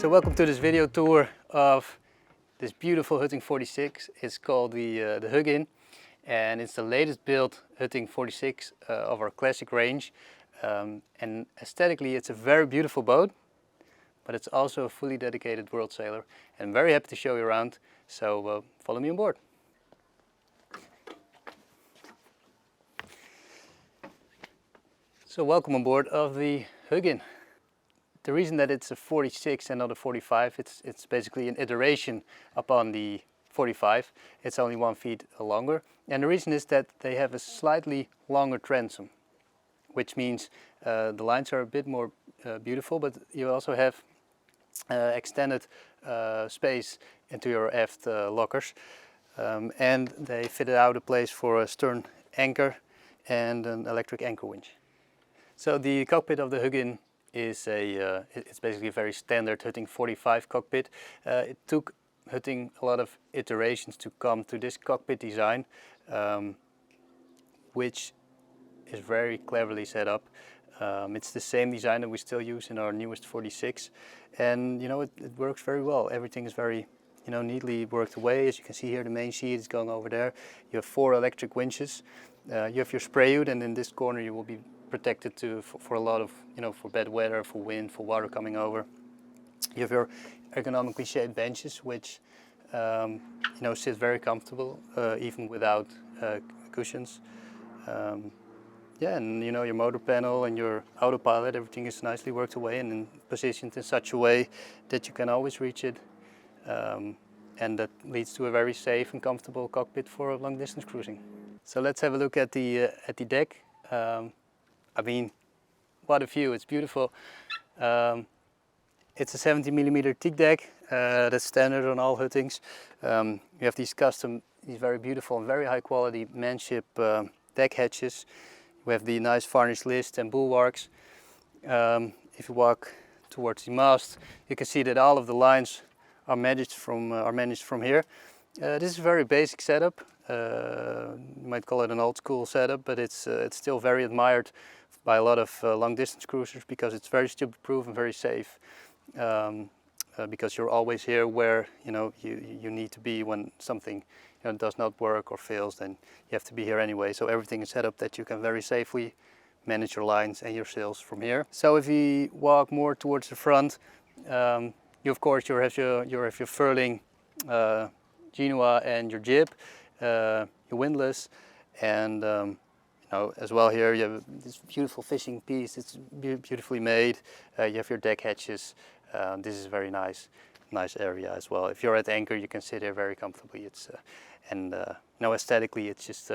So welcome to this video tour of this beautiful Hutting 46. It's called the Hugin, and it's the latest built Hutting 46 of our classic range. And aesthetically it's a very beautiful boat, but it's also a fully dedicated world sailor. And I'm very happy to show you around, so follow me on board. So welcome on board of the Hugin. The reason that it's a 46 and not a 45, it's basically an iteration upon the 45. It's only 1 feet longer. And the reason is that they have a slightly longer transom, which means the lines are a bit more beautiful, but you also have extended space into your aft lockers. And they fitted out a place for a stern anchor and an electric anchor winch. So the cockpit of the Hugin is it's basically a very standard Hutting 45 cockpit. It took Hutting a lot of iterations to come to this cockpit design, which is very cleverly set up. It's the same design that we still use in our newest 46, and it works very well. Everything is very neatly worked away. As you can see here, the main sheet is going over there. You have 4 electric winches. You have your spray hood, and in this corner you will be protected for a lot of, for bad weather, for wind, for water coming over. You have your ergonomically shaped benches, which sit very comfortable, even without cushions. Yeah, and your motor panel and your autopilot, everything is nicely worked away and positioned in such a way that you can always reach it. And that leads to a very safe and comfortable cockpit for long distance cruising. So let's have a look at the deck. I mean, what a view, it's beautiful. It's a 70mm teak deck, that's standard on all Huttings. You have these very beautiful and very high quality manship deck hatches. We have the nice varnished list and bulwarks. If you walk towards the mast, you can see that all of the lines are managed from here. This is a very basic setup. You might call it an old school setup, but it's still very admired by a lot of long distance cruisers because it's very stupid proof and very safe. Because you're always here where you need to be when something does not work or fails, then you have to be here anyway. So everything is set up that you can very safely manage your lines and your sails from here. So if you walk more towards the front, you have your furling Genoa and your jib, your windlass, and as well here you have this beautiful fishing piece. It's beautifully made. You have your deck hatches. This is a very nice area as well. If you're at anchor, you can sit here very comfortably. Aesthetically, it's just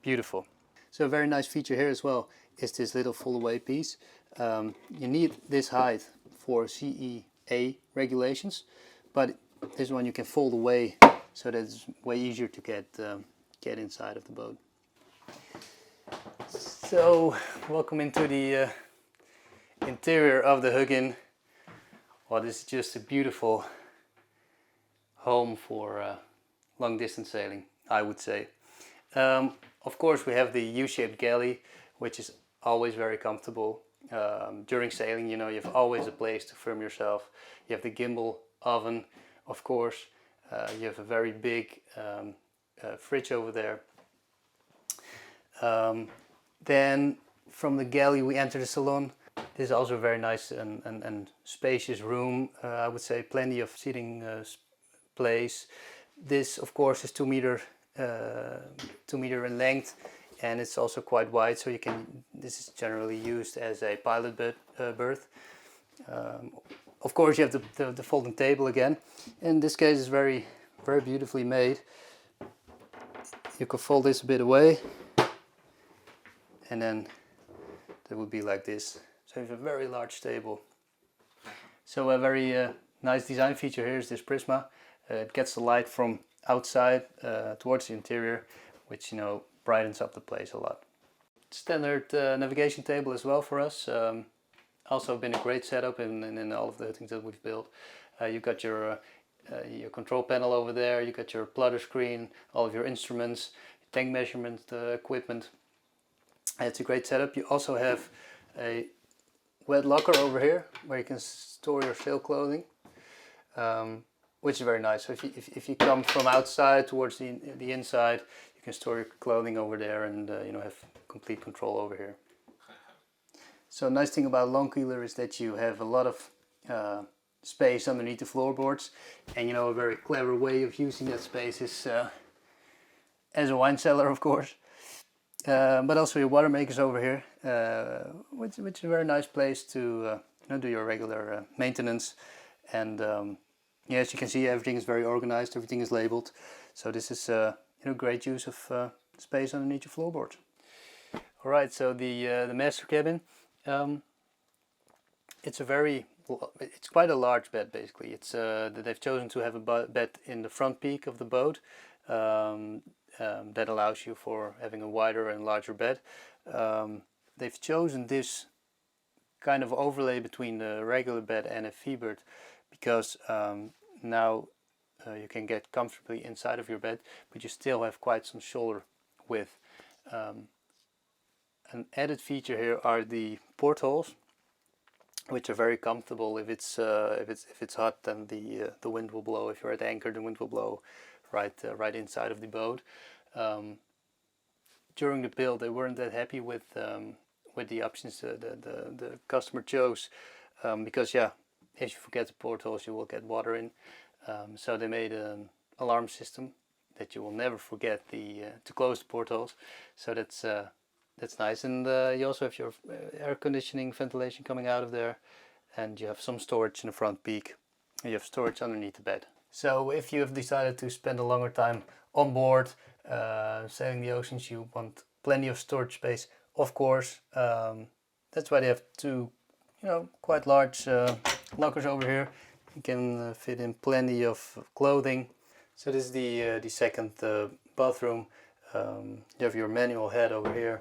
beautiful. So a very nice feature here as well is this little fold-away piece. You need this height for CEA regulations, but this one you can fold away so that it's way easier to get inside of the boat. So welcome into the interior of the Hugin. Well, this is just a beautiful home for long distance sailing, I would say. Of course, we have the U-shaped galley, which is always very comfortable. During sailing, you have always a place to firm yourself. You have the gimbal oven, of course. You have a very big fridge over there. Then from the galley we enter the salon. This is also a very nice and spacious room. I would say plenty of seating place. This of course is 2 meter in length, and it's also quite wide, so this is generally used as a pilot berth. Of course you have the folding table again. In this case it's very beautifully made. You can fold this a bit away, and then that would be like this. So you have a very large table. So a very nice design feature here is this prisma. It gets the light from outside towards the interior, which brightens up the place a lot. Standard navigation table as well for us. Also been a great setup in all of the Huttings that we've built. You've got your control panel over there. You got your plotter screen, all of your instruments, tank measurement equipment. It's a great setup. You also have a wet locker over here where you can store your sail clothing. which is very nice. So if you come from outside towards the inside, you can store your clothing over there and you know, have complete control over here. So nice thing about long-keeler is that you have a lot of space underneath the floorboards, and you know, a very clever way of using that space is as a wine cellar, of course, but also your water makers over here, which is a very nice place to you know, do your regular maintenance. And yeah, as you can see, everything is very organized, everything is labeled, so this is you know, great use of space underneath your floorboard. All right, so the master cabin, it's quite a large bed basically. It's they've chosen to have a bed in the front peak of the boat. That allows you for having a wider and larger bed. They've chosen this kind of overlay between the regular bed and a V-berth because now you can get comfortably inside of your bed, but you still have quite some shoulder width. An added feature here are the portholes, which are very comfortable. If it's hot, then the wind will blow. If you're at anchor, the wind will blow right inside of the boat. During the build, they weren't that happy with the options the customer chose, because yeah, if you forget the portholes, you will get water in. So they made an alarm system that you will never forget to close the portholes. So that's nice. And you also have your air conditioning, ventilation coming out of there, and you have some storage in the front peak, and you have storage underneath the bed. So if you have decided to spend a longer time on board, sailing the oceans, you want plenty of storage space, of course. That's why they have two, you know, quite large lockers over here. You can fit in plenty of clothing. So this is the second bathroom. You have your manual head over here.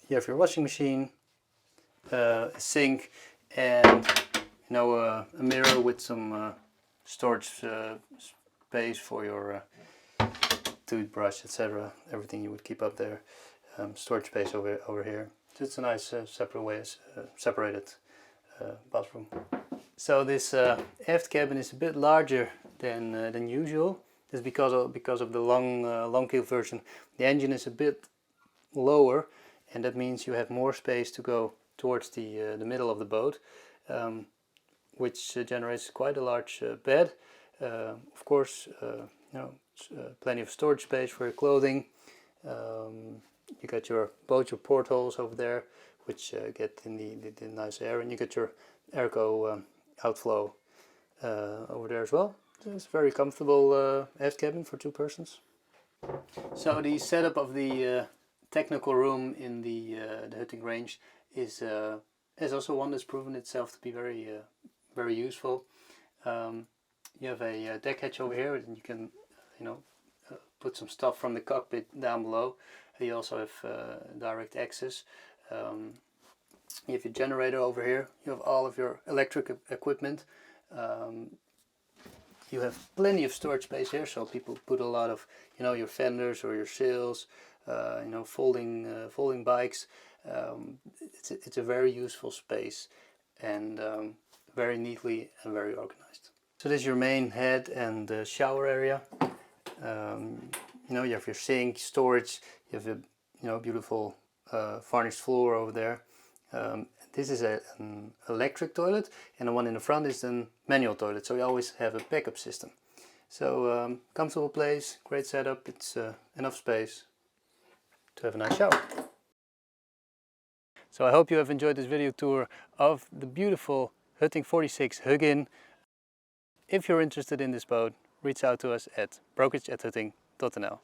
You have your washing machine, a sink, and you know, a mirror with some storage space for your toothbrush, etc. Everything you would keep up there. Storage space over here. So it's a nice separated bathroom. So this aft cabin is a bit larger than usual. This is because of the long keel version. The engine is a bit lower, and that means you have more space to go towards the middle of the boat, which generates quite a large bed. Of course, you know, plenty of storage space for your clothing. You got both your portholes over there, which get in the nice air, and you got your airco outflow over there as well. So it's a very comfortable aft cabin for two persons. So the setup of the technical room in the Hugin range is also one that's proven itself to be very useful. You have a deck hatch over here, and you can, you know, put some stuff from the cockpit down below. You also have direct access. You have your generator over here. You have all of your electric equipment. You have plenty of storage space here, so people put a lot of, you know, your fenders or your sails, you know, folding bikes. It's a very useful space, and very neatly and very organized. So this is your main head and shower area. You know, you have your sink, storage. You have a, you know, beautiful varnished floor over there. This is an electric toilet, and the one in the front is a manual toilet, so you always have a backup system. So comfortable place, great setup. It's enough space to have a nice shower. So I hope you have enjoyed this video tour of the beautiful Hutting 46 Hugin. If you're interested in this boat, reach out to us at brokerage@hutting.nl.